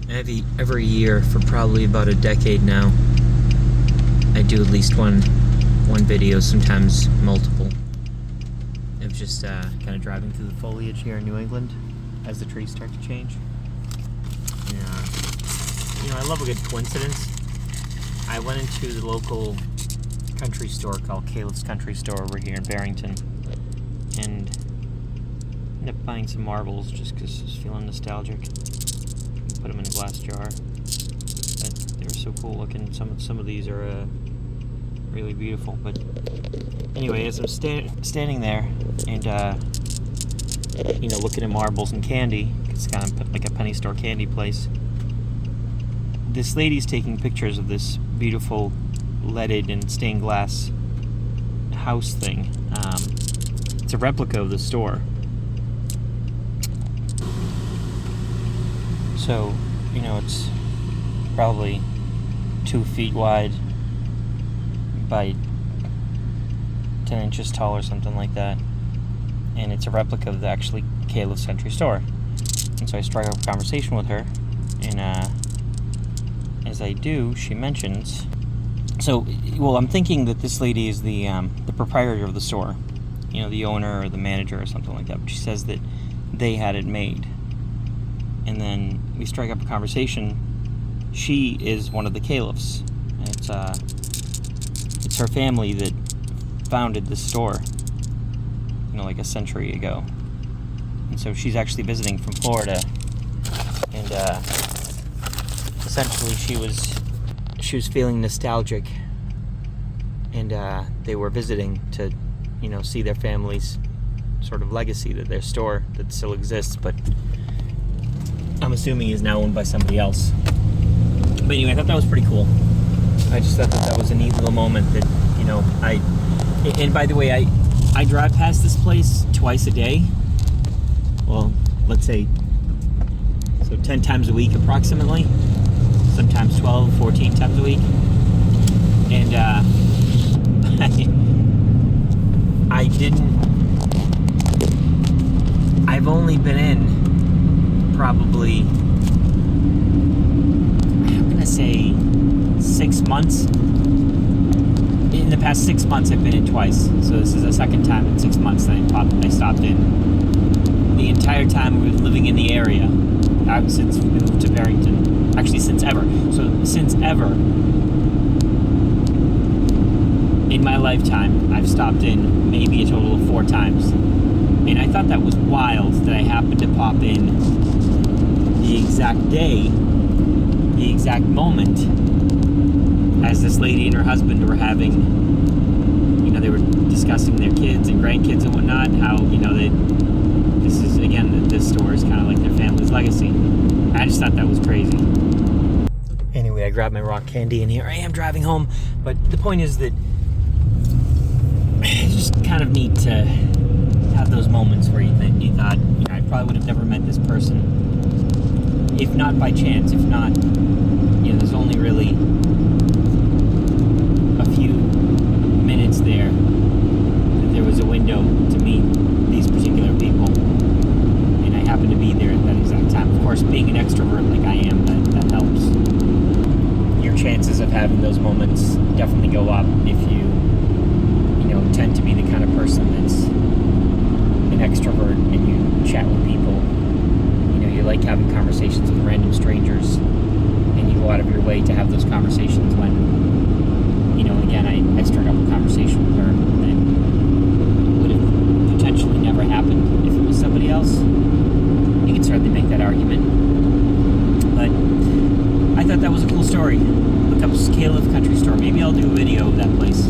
Every year for probably about a decade now, I do at least one video, sometimes multiple, of just kind of driving through the foliage here in New England as the trees start to change. And, I love a good coincidence. I went into the local country store called Caleb's Country Store over here in Barrington, and ended up buying some marbles just because I was feeling nostalgic. Put them in a glass jar. But they were so cool looking. Some of these are really beautiful. But anyway, as I'm standing there and looking at marbles and candy, it's kind of like a penny store candy place. This lady's taking pictures of this beautiful leaded and stained glass house thing. It's a replica of the store. So, it's probably 2 feet wide by 10 inches tall or something like that. And it's a replica of the actually Caleb's Country Store. And so I strike up a conversation with her, and as I do, she mentions... I'm thinking that this lady is the proprietor of the store, the owner or the manager or something like that. But she says that they had it made. And then we strike up a conversation. She is one of the Calebs. It's her family that founded this store, like a century ago. And so she's actually visiting from Florida. And essentially she was feeling nostalgic. And they were visiting to, see their family's sort of legacy, that their store that still exists, but I'm assuming is now owned by somebody else. But anyway, I thought that was pretty cool. I just thought that was a neat little moment that, and by the way, I drive past this place twice a day. Well, let's say, 10 times a week approximately. Sometimes 12, 14 times a week. And I've only been in probably, I'm gonna say 6 months. In the past 6 months I've been in twice, so this is the second time in 6 months that I stopped in. The entire time we've been living in the area, since we moved to Barrington, actually since ever. So since ever in my lifetime, I've stopped in maybe a total of 4 times. And I thought that was wild that I happened to pop in the exact day, the exact moment, as this lady and her husband were having, they were discussing their kids and grandkids and whatnot, and how, this store is kind of like their family's legacy. I just thought that was crazy. Anyway, I grabbed my rock candy and here I am driving home. But the point is that it's just kind of neat to have those moments where you thought, I probably would have never met this person, if not by chance, if not, there's only really a few minutes there that there was a window to meet these particular people, and I happened to be there at that exact time. Of course, being an extrovert like I am, that helps. Your chances of having those moments definitely go up if you tend to be the kind of person that's an extrovert and you chat with people. You like having conversations with random strangers, and you go out of your way to have those conversations when, again, I struck up a conversation with her that would have potentially never happened if it was somebody else. You can certainly make that argument. But I thought that was a cool story. Look up Caleb's Country Store. Maybe I'll do a video of that place.